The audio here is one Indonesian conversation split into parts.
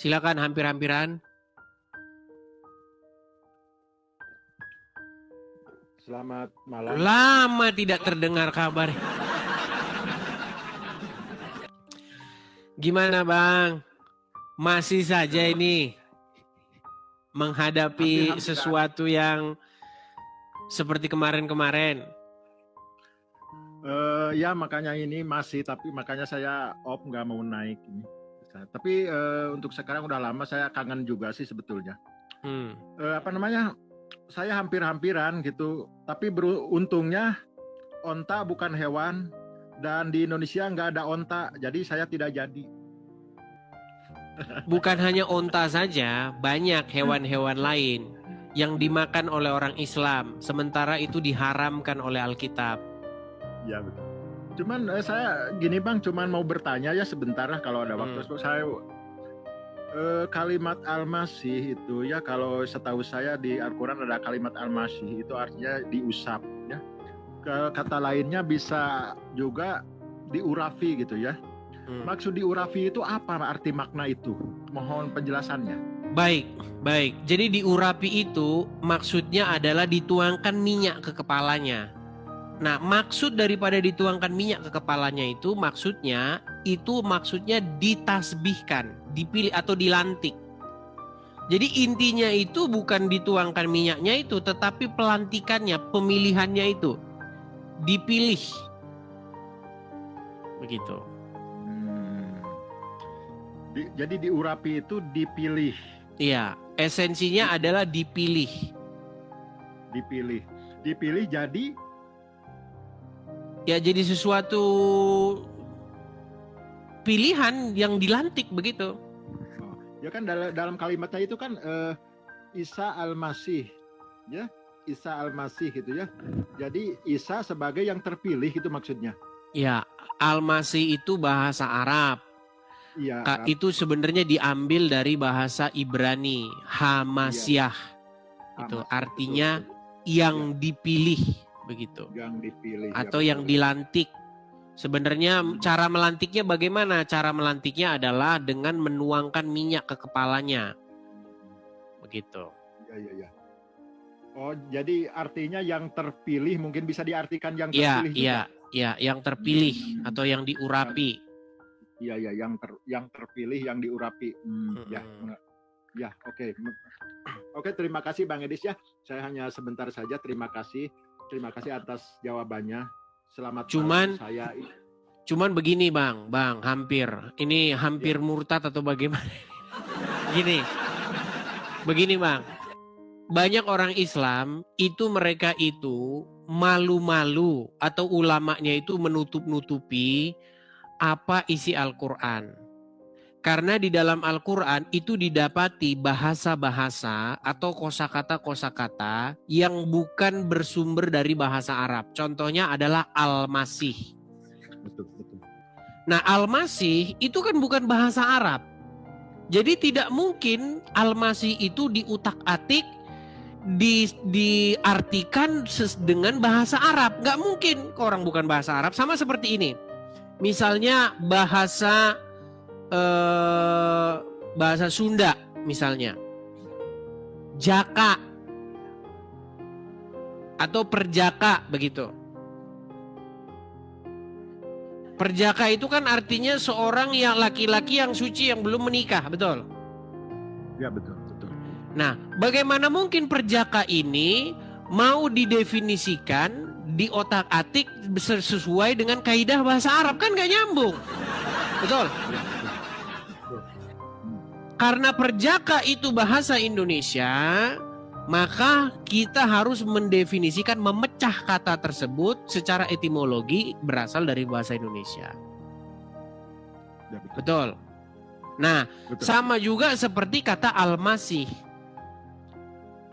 Silakan hampir-hampiran. Selamat malam. Lama tidak terdengar kabar. Gimana Bang? Masih saja ini menghadapi sesuatu yang seperti kemarin-kemarin. Ya makanya ini masih, tapi makanya saya nggak mau naik ini. Tapi untuk sekarang udah lama saya kangen juga sih sebetulnya. Saya hampir-hampiran gitu, tapi beruntungnya onta bukan hewan dan di Indonesia nggak ada onta, jadi saya tidak jadi. Bukan hanya onta saja, banyak hewan-hewan lain yang dimakan oleh orang Islam, sementara itu diharamkan oleh Alkitab. Ya betul. Cuman saya gini Bang, cuman mau bertanya ya sebentar lah kalau ada waktu. Saya kalimat al-masih itu ya, kalau setahu saya di Al-Quran ada kalimat al-masih itu artinya diusap ya. Kata lainnya bisa juga diurapi gitu ya. Maksud diurapi itu apa arti makna itu? Mohon penjelasannya. Baik. Jadi diurapi itu maksudnya adalah dituangkan minyak ke kepalanya. Nah, maksud daripada dituangkan minyak ke kepalanya itu maksudnya ditasbihkan, dipilih atau dilantik. Jadi intinya itu bukan dituangkan minyaknya itu, tetapi pelantikannya, pemilihannya itu dipilih. Begitu. Jadi diurapi itu dipilih. Iya, esensinya adalah dipilih. Dipilih jadi? Ya jadi sesuatu pilihan yang dilantik begitu. Ya kan dalam kalimatnya itu kan Isa al-Masih, ya Isa al-Masih gitu ya. Jadi Isa sebagai yang terpilih itu maksudnya. Ya, al-Masih itu bahasa Arab. Ya, itu sebenarnya diambil dari bahasa Ibrani, Hamasyah. Itu artinya yang dipilih begitu. Yang dipilih atau yang dilantik. Sebenarnya cara melantiknya bagaimana? Cara melantiknya adalah dengan menuangkan minyak ke kepalanya. Begitu. Ya. Oh, jadi artinya yang terpilih mungkin bisa diartikan yang terpilih juga. Iya, yang terpilih atau yang diurapi. Iya, yang terpilih, yang diurapi. Ya, oke. Oke, terima kasih Bang Edis ya. Saya hanya sebentar saja. Terima kasih atas jawabannya. Selamat Cuman saya. Cuman begini Bang, hampir murtad atau bagaimana? Begini Bang. Banyak orang Islam itu mereka itu malu-malu atau ulamanya itu menutup-nutupi apa isi Al-Quran. Karena di dalam Al-Quran itu didapati bahasa-bahasa atau kosakata-kosakata yang bukan bersumber dari bahasa Arab. Contohnya adalah Al-Masih. Betul. Nah, Al-Masih itu kan bukan bahasa Arab. Jadi tidak mungkin Al-Masih itu diutak-atik, diartikan dengan bahasa Arab. Nggak mungkin, orang bukan bahasa Arab. Sama seperti ini. Misalnya bahasa Sunda misalnya. Jaka atau perjaka begitu. Perjaka itu kan artinya seorang yang laki-laki yang suci yang belum menikah, betul? Ya, betul. Nah, bagaimana mungkin perjaka ini mau didefinisikan, diotak-atik sesuai dengan kaidah bahasa Arab? Kan gak nyambung. Betul? Karena perjaka itu bahasa Indonesia, maka kita harus mendefinisikan, memecah kata tersebut secara etimologi berasal dari bahasa Indonesia. Ya, betul. Nah, sama juga seperti kata Al-Masih.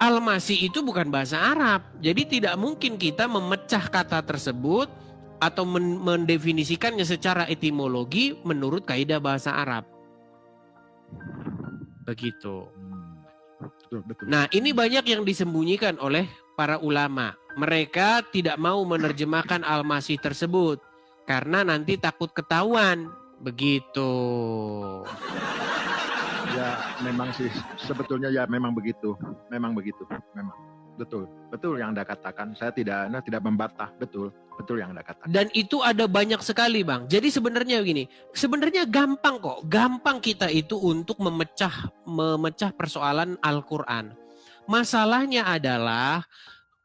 Al-Masih itu bukan bahasa Arab. Jadi tidak mungkin kita memecah kata tersebut atau mendefinisikannya secara etimologi menurut kaidah bahasa Arab. Begitu. Betul. Nah, ini banyak yang disembunyikan oleh para ulama. Mereka tidak mau menerjemahkan Al-Masih tersebut karena nanti takut ketahuan. Begitu. Ya memang sih sebetulnya ya memang begitu, memang betul yang Anda katakan. Saya tidak membantah, betul yang Anda katakan. Dan itu ada banyak sekali, Bang. Jadi sebenarnya begini, sebenarnya gampang kok, gampang kita itu untuk memecah persoalan Al-Quran. Masalahnya adalah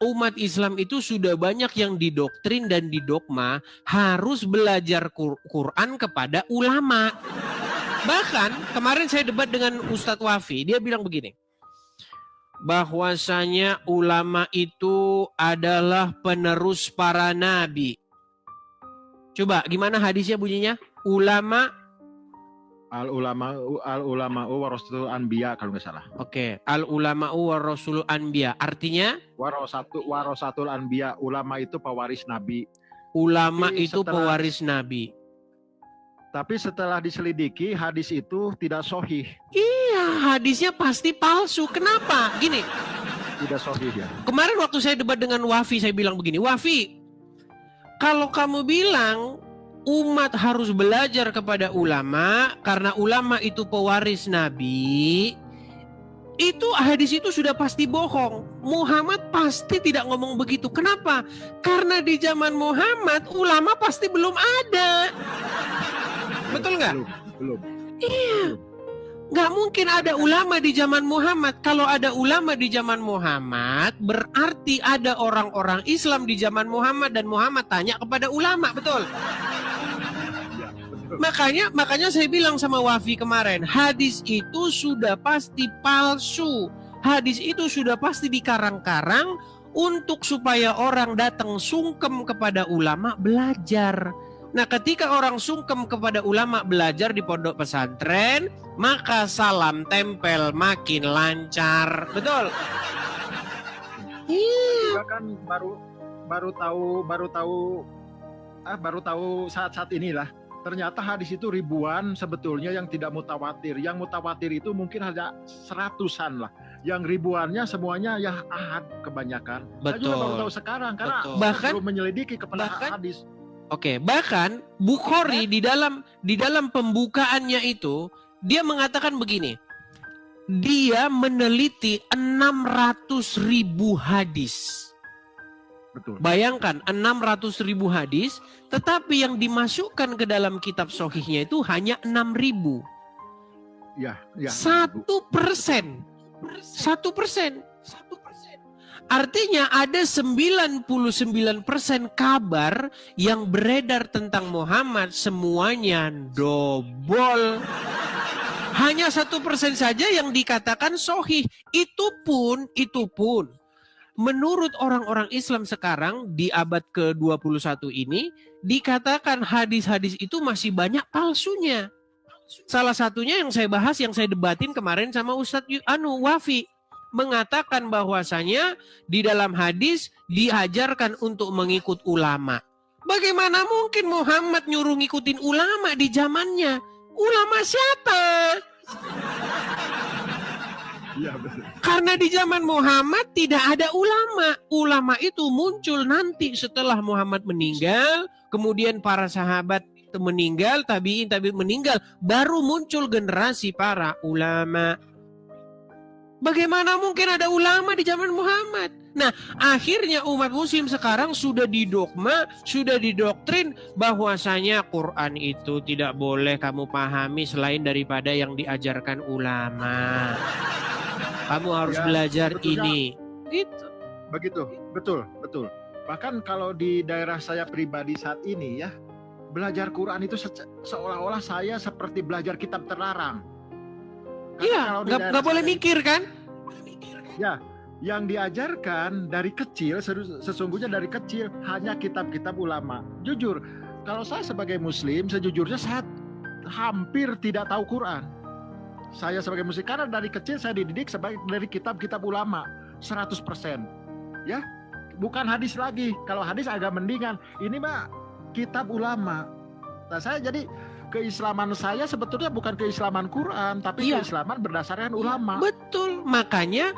umat Islam itu sudah banyak yang didoktrin dan didogma harus belajar Quran kepada ulama. Bahkan kemarin saya debat dengan Ustadz Wafi, dia bilang begini, bahwasanya ulama itu adalah penerus para nabi. Coba gimana hadisnya bunyinya? Al-ulama warasatul anbiya kalau nggak salah. Oke, al-ulama warasul anbiya. Artinya? Warasatul anbiya, ulama itu pewaris nabi. Ulama itu pewaris nabi. Tapi setelah diselidiki, hadis itu tidak sahih. Iya, hadisnya pasti palsu. Kenapa? Gini. Tidak sahih ya. Kemarin waktu saya debat dengan Wafi, saya bilang begini, Wafi, kalau kamu bilang umat harus belajar kepada ulama karena ulama itu pewaris nabi, itu hadis itu sudah pasti bohong. Muhammad pasti tidak ngomong begitu. Kenapa? Karena di zaman Muhammad ulama pasti belum ada. Betul nggak? Belum. Iya. Nggak mungkin ada ulama di zaman Muhammad. Kalau ada ulama di zaman Muhammad, berarti ada orang-orang Islam di zaman Muhammad dan Muhammad tanya kepada ulama, betul? Ya, betul. Makanya saya bilang sama Wafi kemarin, hadis itu sudah pasti palsu. Hadis itu sudah pasti dikarang-karang untuk supaya orang datang sungkem kepada ulama belajar. Nah, ketika orang sungkem kepada ulama belajar di pondok pesantren, maka salam tempel makin lancar. Betul? Iya. Juga kan baru tahu saat-saat inilah. Ternyata hadis itu ribuan sebetulnya yang tidak mutawatir. Yang mutawatir itu mungkin hanya seratusan lah. Yang ribuannya semuanya ya ahad kebanyakan. Saya juga baru tahu sekarang karena bahkan belum menyelidiki kepada hadis. Oke, bahkan Bukhari di dalam pembukaannya itu dia mengatakan begini. Dia meneliti 600.000 hadis. Betul. Bayangkan 600.000 hadis, tetapi yang dimasukkan ke dalam kitab sohihnya itu hanya 6.000. Ya. 1%. Artinya ada 99% kabar yang beredar tentang Muhammad semuanya dobol. Hanya 1% saja yang dikatakan sahih. Itu pun menurut orang-orang Islam sekarang di abad ke-21 ini dikatakan hadis-hadis itu masih banyak palsunya. Salah satunya yang saya bahas, yang saya debatin kemarin sama Ustadz Wafi, mengatakan bahwasanya di dalam hadis diajarkan untuk mengikut ulama. Bagaimana mungkin Muhammad nyuruh ngikutin ulama di zamannya? Ulama siapa? Iya, betul. Karena di zaman Muhammad tidak ada ulama. Ulama itu muncul nanti setelah Muhammad meninggal, kemudian para sahabat meninggal, tabi'in meninggal, baru muncul generasi para ulama. Bagaimana mungkin ada ulama di zaman Muhammad? Nah, akhirnya umat muslim sekarang sudah didogma, sudah didoktrin bahwasanya Quran itu tidak boleh kamu pahami selain daripada yang diajarkan ulama. Kamu harus belajar ini. Gitu. Begitu, betul. Bahkan kalau di daerah saya pribadi saat ini ya, belajar Quran itu seolah-olah saya seperti belajar kitab terlarang. Iya, nggak boleh mikir kan? Ya, yang diajarkan dari kecil, sesungguhnya dari kecil hanya kitab-kitab ulama. Jujur, kalau saya sebagai muslim, sejujurnya saya hampir tidak tahu Quran. Saya sebagai muslim, karena dari kecil saya dididik dari kitab-kitab ulama, 100%. Ya, bukan hadis lagi. Kalau hadis agak mendingan. Ini mah kitab ulama. Nah, saya jadi keislaman saya sebetulnya bukan keislaman Quran, tapi keislaman berdasarkan ulama. Betul, makanya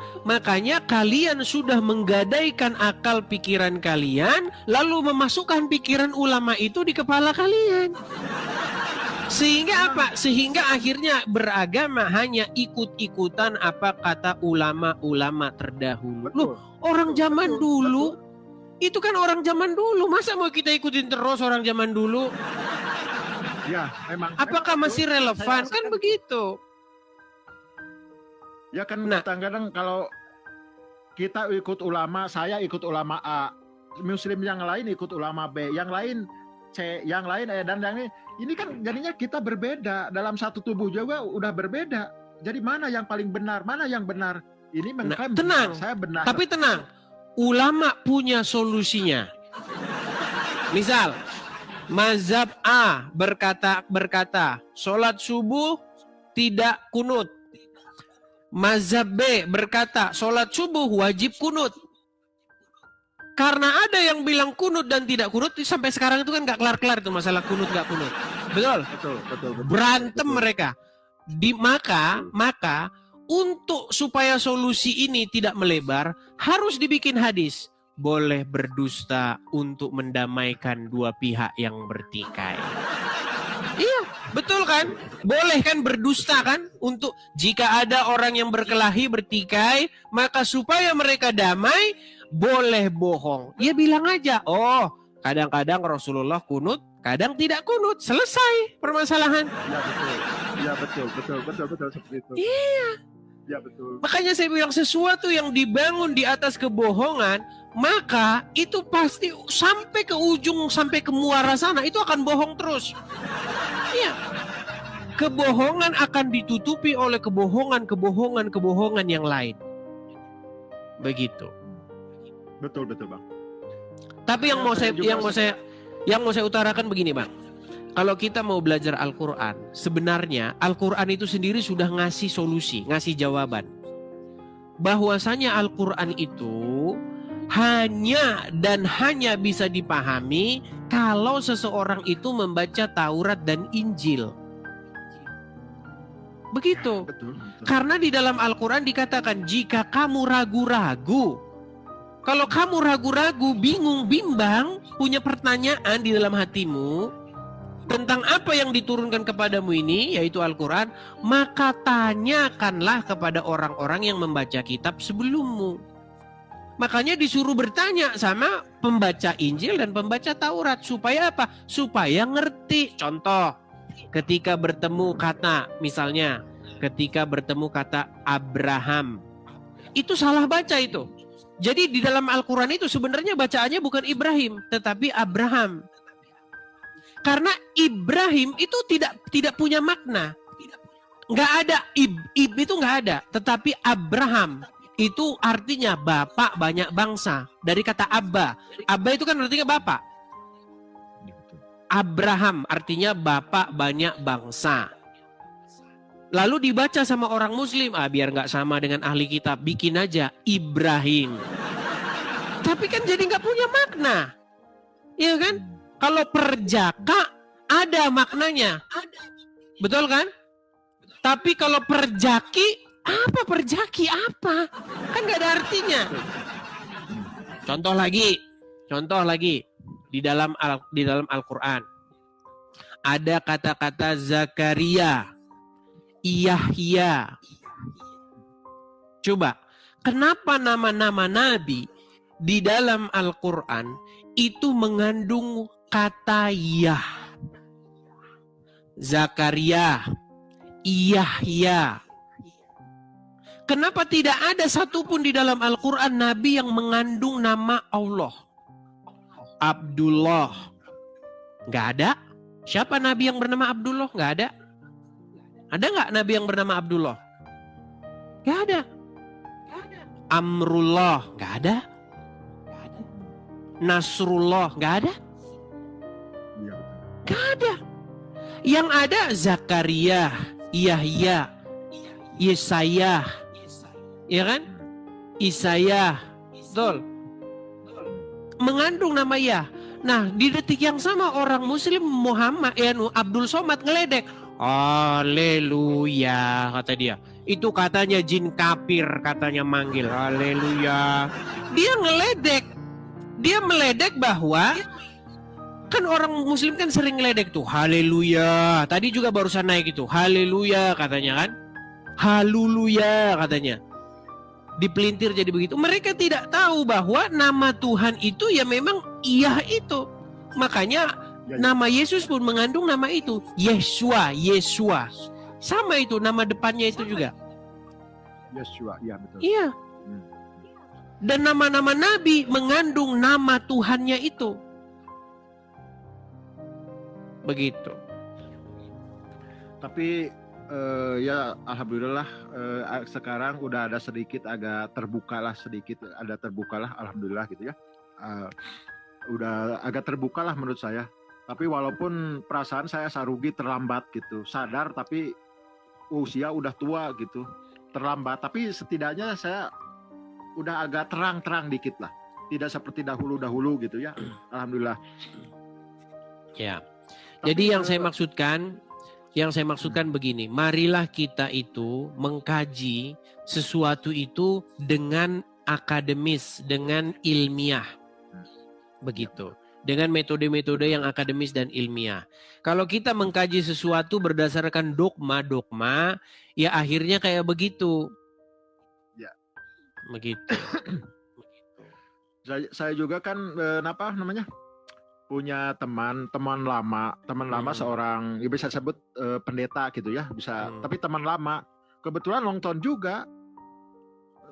kalian sudah menggadaikan akal pikiran kalian, lalu memasukkan pikiran ulama itu di kepala kalian. Sehingga apa? Sehingga akhirnya beragama hanya ikut-ikutan apa kata ulama-ulama terdahulu. Loh, orang zaman dulu itu kan orang zaman dulu. Masa mau kita ikutin terus orang zaman dulu? Ya, memang. Apakah masih relevan? Kan begitu. Ya kan Nah. kadang-kadang kalau kita ikut ulama, saya ikut ulama A, Muslim yang lain ikut ulama B, yang lain C, yang lain E, dan yang ini kan jadinya kita berbeda dalam satu tubuh juga udah berbeda. Jadi mana yang paling benar, mana yang benar? Ini mengklaim tenang. saya benar. Tapi tenang, ulama punya solusinya. Misal, mazhab A berkata, sholat subuh tidak kunut. Mazhab B berkata, sholat subuh wajib kunut. Karena ada yang bilang kunut dan tidak kunut, sampai sekarang itu kan nggak kelar-kelar itu masalah kunut nggak kunut. Betul? Betul. Berantem mereka. Maka untuk supaya solusi ini tidak melebar, harus dibikin hadis. Boleh berdusta untuk mendamaikan dua pihak yang bertikai. Iya, betul kan? Boleh kan berdusta kan? Untuk jika ada orang yang berkelahi, bertikai, maka supaya mereka damai, boleh bohong. Ya bilang aja, oh kadang-kadang Rasulullah kunut, kadang tidak kunut. Selesai permasalahan. Ya betul seperti itu. Iya. Ya betul. Makanya saya bilang sesuatu yang dibangun di atas kebohongan, maka itu pasti sampai ke ujung, sampai ke muara sana, itu akan bohong terus. Iya. Kebohongan akan ditutupi oleh kebohongan yang lain. Begitu. Betul Bang. Tapi yang mau saya utarakan begini Bang. Kalau kita mau belajar Al-Quran, sebenarnya Al-Quran itu sendiri sudah ngasih solusi, ngasih jawaban. Bahwasanya Al-Quran itu hanya bisa dipahami kalau seseorang itu membaca Taurat dan Injil. Begitu. Betul. Karena di dalam Al-Quran dikatakan, jika kamu ragu-ragu, kalau kamu ragu-ragu, bingung, bimbang, punya pertanyaan di dalam hatimu tentang apa yang diturunkan kepadamu ini, yaitu Al-Quran, maka tanyakanlah kepada orang-orang yang membaca kitab sebelummu. Makanya disuruh bertanya sama pembaca Injil dan pembaca Taurat. Supaya apa? Supaya ngerti. Contoh, ketika bertemu kata, misalnya, ketika bertemu kata Abraham, itu salah baca itu. Jadi di dalam Al-Quran itu sebenarnya bacaannya bukan Ibrahim, tetapi Abraham. Karena Ibrahim itu tidak punya makna. Nggak ada, itu nggak ada. Tetapi Abraham itu artinya bapak banyak bangsa. Dari kata Abba. Abba itu kan artinya bapak. Abraham artinya bapak banyak bangsa. Lalu dibaca sama orang muslim. Biar nggak sama dengan ahli kitab, bikin aja Ibrahim. Tapi kan jadi nggak punya makna. Iya kan? Kalau perjaka ada maknanya. Betul kan? Tapi kalau perjaki, apa perjaki apa? Kan gak ada artinya. Contoh lagi di dalam Al-Qur'an. Ada kata-kata Zakaria, Yahya. Coba, kenapa nama-nama nabi di dalam Al-Qur'an itu mengandung kata Yah? Zakaria, Yahya. Kenapa tidak ada satupun di dalam Al-Quran Nabi yang mengandung nama Allah? Abdullah. Nggak ada. Siapa Nabi yang bernama Abdullah? Nggak ada. Ada nggak Nabi yang bernama Abdullah? Nggak ada. Amrullah. Nggak ada. Nasrullah. Nggak ada. Nggak ada. Yang ada Zakaria, Yahya, Yesaya, ya kan? Isaya, betul. Mengandung nama Yah. Nah, di detik yang sama orang Muslim Muhammad, Abdul Somad ngeledek. Haleluya, kata dia. Itu katanya jin kafir, katanya manggil. Haleluya. Dia ngeledek. Dia meledek bahwa Kan orang muslim kan sering ledek tuh, haleluya. Tadi juga barusan naik itu, haleluya katanya kan. Haleluya katanya. Dipelintir jadi begitu. Mereka tidak tahu bahwa nama Tuhan itu ya memang iya itu. Makanya nama Yesus pun mengandung nama itu, Yeshua, Yeshua. Sama itu nama depannya itu juga. Yeshua, iya betul. Iya. Dan nama-nama nabi mengandung nama Tuhannya itu. Begitu. Tapi ya alhamdulillah sekarang udah ada sedikit agak terbukalah alhamdulillah gitu ya. Udah agak terbukalah menurut saya. Tapi walaupun perasaan saya sarugi terlambat gitu. Sadar tapi usia udah tua gitu. Terlambat, tapi setidaknya saya udah agak terang-terang dikit lah. Tidak seperti dahulu-dahulu gitu ya. Alhamdulillah. Ya. Tapi Jadi yang saya maksudkan begini, marilah kita itu mengkaji sesuatu itu dengan akademis, dengan ilmiah. Begitu. Dengan metode-metode yang akademis dan ilmiah. Kalau kita mengkaji sesuatu berdasarkan dogma-dogma, ya akhirnya kayak begitu. Ya. Begitu. Saya juga kan punya teman lama seorang, ya bisa sebut pendeta gitu ya, bisa. Tapi teman lama, kebetulan nonton juga,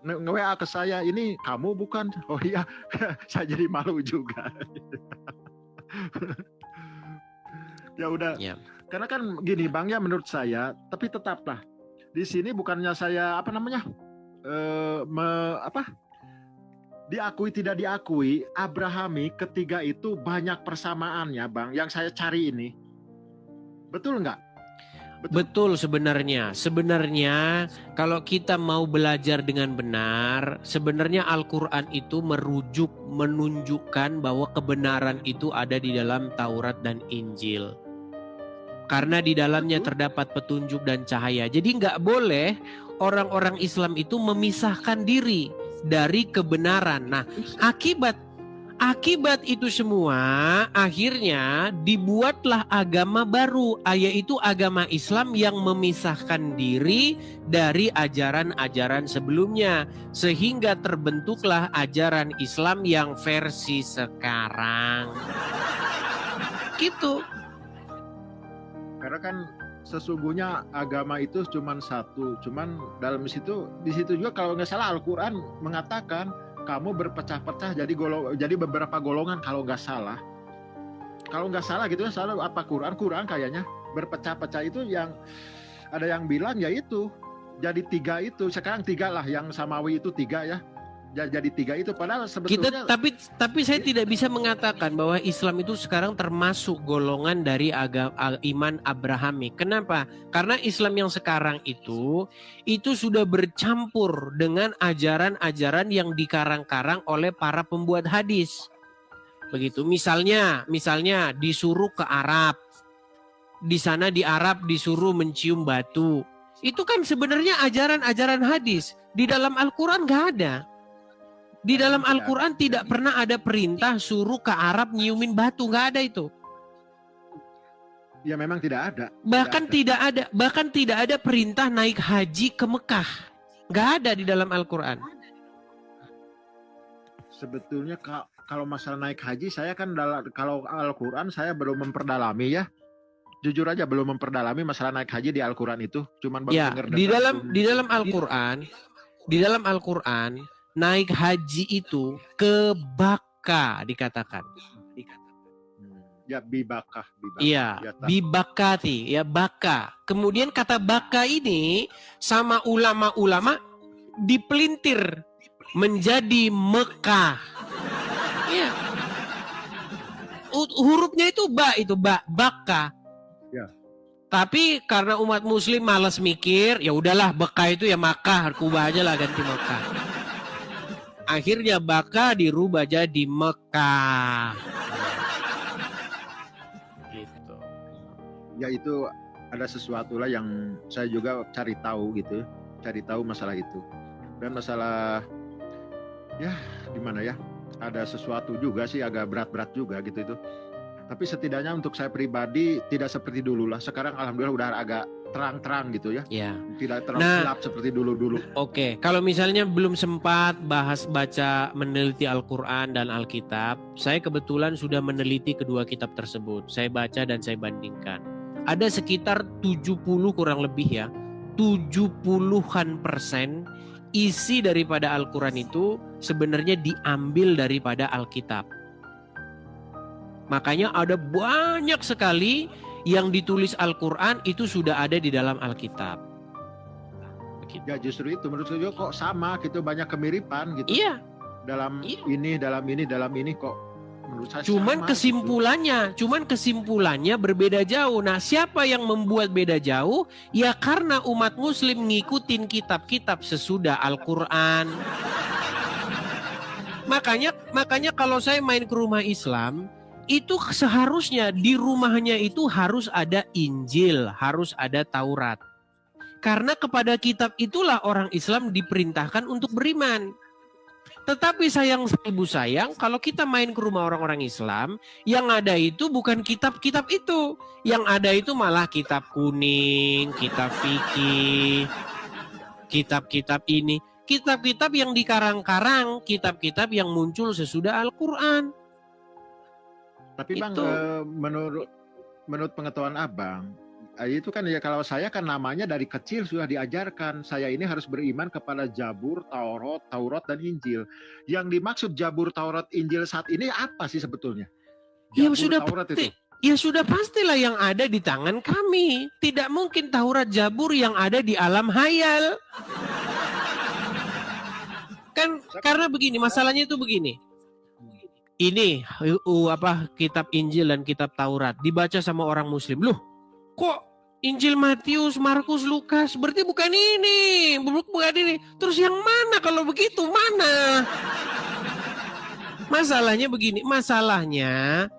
nge-WA ke saya, ini kamu bukan? Oh iya, saya jadi malu juga. Ya udah, karena kan gini Bang ya, menurut saya, tapi tetaplah di sini bukannya saya diakui tidak diakui, Abrahami ketiga itu banyak persamaannya Bang, yang saya cari ini. Betul nggak? Betul sebenarnya. Sebenarnya kalau kita mau belajar dengan benar, sebenarnya Al-Quran itu menunjukkan bahwa kebenaran itu ada di dalam Taurat dan Injil. Karena di dalamnya terdapat petunjuk dan cahaya. Jadi nggak boleh orang-orang Islam itu memisahkan diri dari kebenaran. Nah, akibat itu semua akhirnya dibuatlah agama baru, yaitu agama Islam yang memisahkan diri dari ajaran-ajaran sebelumnya, sehingga terbentuklah ajaran Islam yang versi sekarang. Gitu. Karena kan sesungguhnya agama itu cuma satu, cuman di situ juga kalau nggak salah Al-Quran mengatakan kamu berpecah-pecah jadi beberapa golongan kalau nggak salah gitu ya, salah apa Quran kayaknya berpecah-pecah itu, yang ada yang bilang ya itu jadi 3 itu, sekarang 3 lah, yang samawi itu 3 ya, jadi 3 itu, padahal sebetulnya tapi saya tidak bisa mengatakan bahwa Islam itu sekarang termasuk golongan dari iman Abrahami. Kenapa? Karena Islam yang sekarang itu sudah bercampur dengan ajaran-ajaran yang dikarang-karang oleh para pembuat hadis. Begitu. Misalnya disuruh ke Arab. Di sana di Arab disuruh mencium batu. Itu kan sebenarnya ajaran-ajaran hadis. Di dalam Al-Quran nggak ada. Di dalam Al-Quran tidak pernah ada perintah suruh ke Arab nyiumin batu, nggak ada itu. Ya memang tidak ada. Bahkan tidak ada perintah naik haji ke Mekah, nggak ada di dalam Al-Quran. Sebetulnya kalau masalah naik haji, saya kan kalau Al-Quran saya belum memperdalami ya. Jujur aja belum memperdalami masalah naik haji di Al-Quran itu, cuman baru dengar. Di dalam Al-Quran naik haji itu ke Baka dikatakan. Ya bibakah. Iya, bibakati, ya Baka. Kemudian kata Baka ini sama ulama-ulama dipelintir menjadi Mekah. Iya. Hurufnya itu Baka. Ya. Tapi karena umat muslim malas mikir, ya udahlah Baka itu ya Makkah, kubah aja lah, ganti Mekah. Akhirnya Baka dirubah jadi Mekah. Gitu. Ya itu ada sesuatu lah yang saya juga cari tahu masalah itu. Dan masalah ya gimana ya? Ada sesuatu juga sih agak berat-berat juga gitu itu. Tapi setidaknya untuk saya pribadi tidak seperti dulu lah. Sekarang alhamdulillah udah agak terang-terang gitu ya. Ya. Tidak terlalu gelap seperti dulu-dulu. Oke, kalau misalnya belum sempat baca meneliti Al-Quran dan Alkitab, saya kebetulan sudah meneliti kedua kitab tersebut. Saya baca dan saya bandingkan. Ada sekitar 70 kurang lebih ya, 70-an% isi daripada Al-Quran itu sebenarnya diambil daripada Alkitab. Makanya ada banyak sekali yang ditulis Al-Quran itu sudah ada di dalam Alkitab. Begitu. Ya justru itu menurut saya kok sama gitu, banyak kemiripan gitu. Iya. Dalam ini kok menurut saya Cuman sama, kesimpulannya berbeda jauh. Nah, siapa yang membuat beda jauh? Ya karena umat muslim ngikutin kitab-kitab sesudah Al-Quran. Makanya kalau saya main ke rumah Islam, itu seharusnya di rumahnya itu harus ada Injil, harus ada Taurat. Karena kepada kitab itulah orang Islam diperintahkan untuk beriman. Tetapi sayang kalau kita main ke rumah orang-orang Islam, yang ada itu bukan kitab-kitab itu. Yang ada itu malah kitab kuning, kitab fikih, kitab-kitab ini. Kitab-kitab yang dikarang-karang, kitab-kitab yang muncul sesudah Al-Quran. Tapi Bang, menurut pengetahuan Abang, itu kan ya kalau saya kan namanya dari kecil sudah diajarkan saya ini harus beriman kepada Zabur, Taurat dan Injil. Yang dimaksud Zabur, Taurat, Injil saat ini apa sih sebetulnya? Taurat itu. Ya sudah pastilah yang ada di tangan kami. Tidak mungkin Taurat Zabur yang ada di alam hayal. Kan karena begini, masalahnya itu begini. Ini kitab Injil dan kitab Taurat dibaca sama orang muslim. Loh, kok Injil Matius, Markus, Lukas? Berarti bukan ini. Terus yang mana kalau begitu? Mana? Masalahnya begini, masalahnya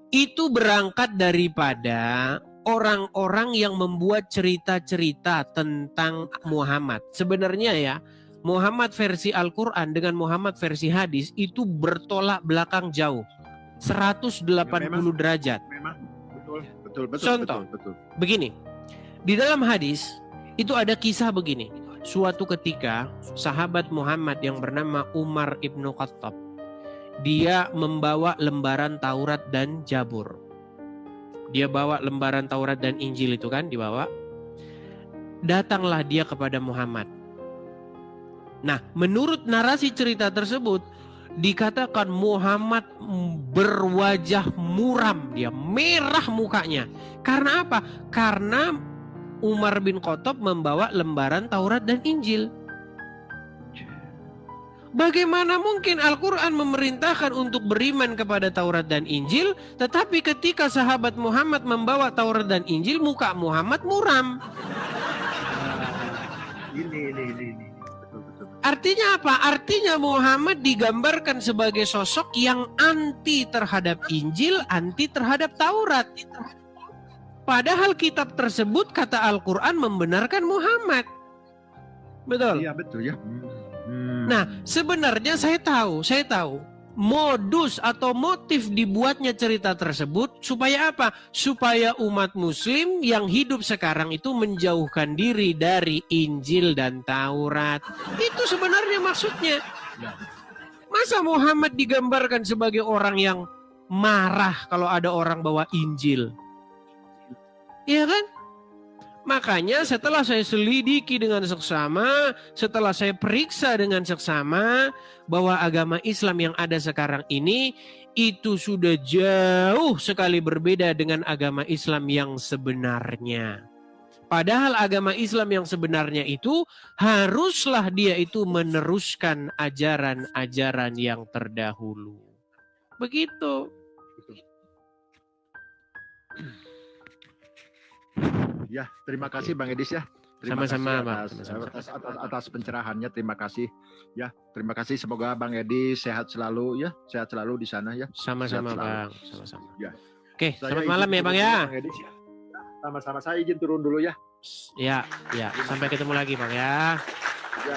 itu berangkat daripada orang-orang yang membuat cerita-cerita tentang Muhammad. Sebenarnya ya, Muhammad versi Al-Quran dengan Muhammad versi hadis itu bertolak belakang jauh. 180 derajat. Memang betul. Contoh, betul. Begini. Di dalam hadis itu ada kisah begini. Suatu ketika sahabat Muhammad yang bernama Umar ibnu Khattab, dia membawa lembaran Taurat dan Zabur. Dia bawa lembaran Taurat dan Injil itu kan dibawa. Datanglah dia kepada Muhammad. Nah, menurut narasi cerita tersebut dikatakan Muhammad berwajah muram, dia merah mukanya. Karena apa? Karena Umar bin Khattab membawa lembaran Taurat dan Injil. Bagaimana mungkin Al-Quran memerintahkan untuk beriman kepada Taurat dan Injil, tetapi ketika sahabat Muhammad membawa Taurat dan Injil, muka Muhammad muram? Ini. Artinya apa? Artinya Muhammad digambarkan sebagai sosok yang anti terhadap Injil, anti terhadap Taurat. Padahal kitab tersebut, kata Al-Quran, membenarkan Muhammad. Betul? Iya, betul ya. Nah, sebenarnya saya tahu modus atau motif dibuatnya cerita tersebut supaya apa? Supaya umat muslim yang hidup sekarang itu menjauhkan diri dari Injil dan Taurat. Itu sebenarnya maksudnya. Masa Muhammad digambarkan sebagai orang yang marah kalau ada orang bawa Injil? Iya kan? Makanya setelah saya selidiki dengan seksama, setelah saya periksa dengan seksama bahwa agama Islam yang ada sekarang ini itu sudah jauh sekali berbeda dengan agama Islam yang sebenarnya. Padahal agama Islam yang sebenarnya itu haruslah dia itu meneruskan ajaran-ajaran yang terdahulu. Begitu. Ya, terima kasih Bang Edis ya. Sama-sama, atas pencerahannya, terima kasih. Ya, terima kasih. Semoga Bang Edis sehat selalu ya, sehat selalu di sana ya. Sama-sama Bang, sama-sama. Ya. Oke, selamat malam ya Bang ya. Sama-sama, saya izin turun dulu ya. Ya, sampai ketemu lagi Bang ya. Ya.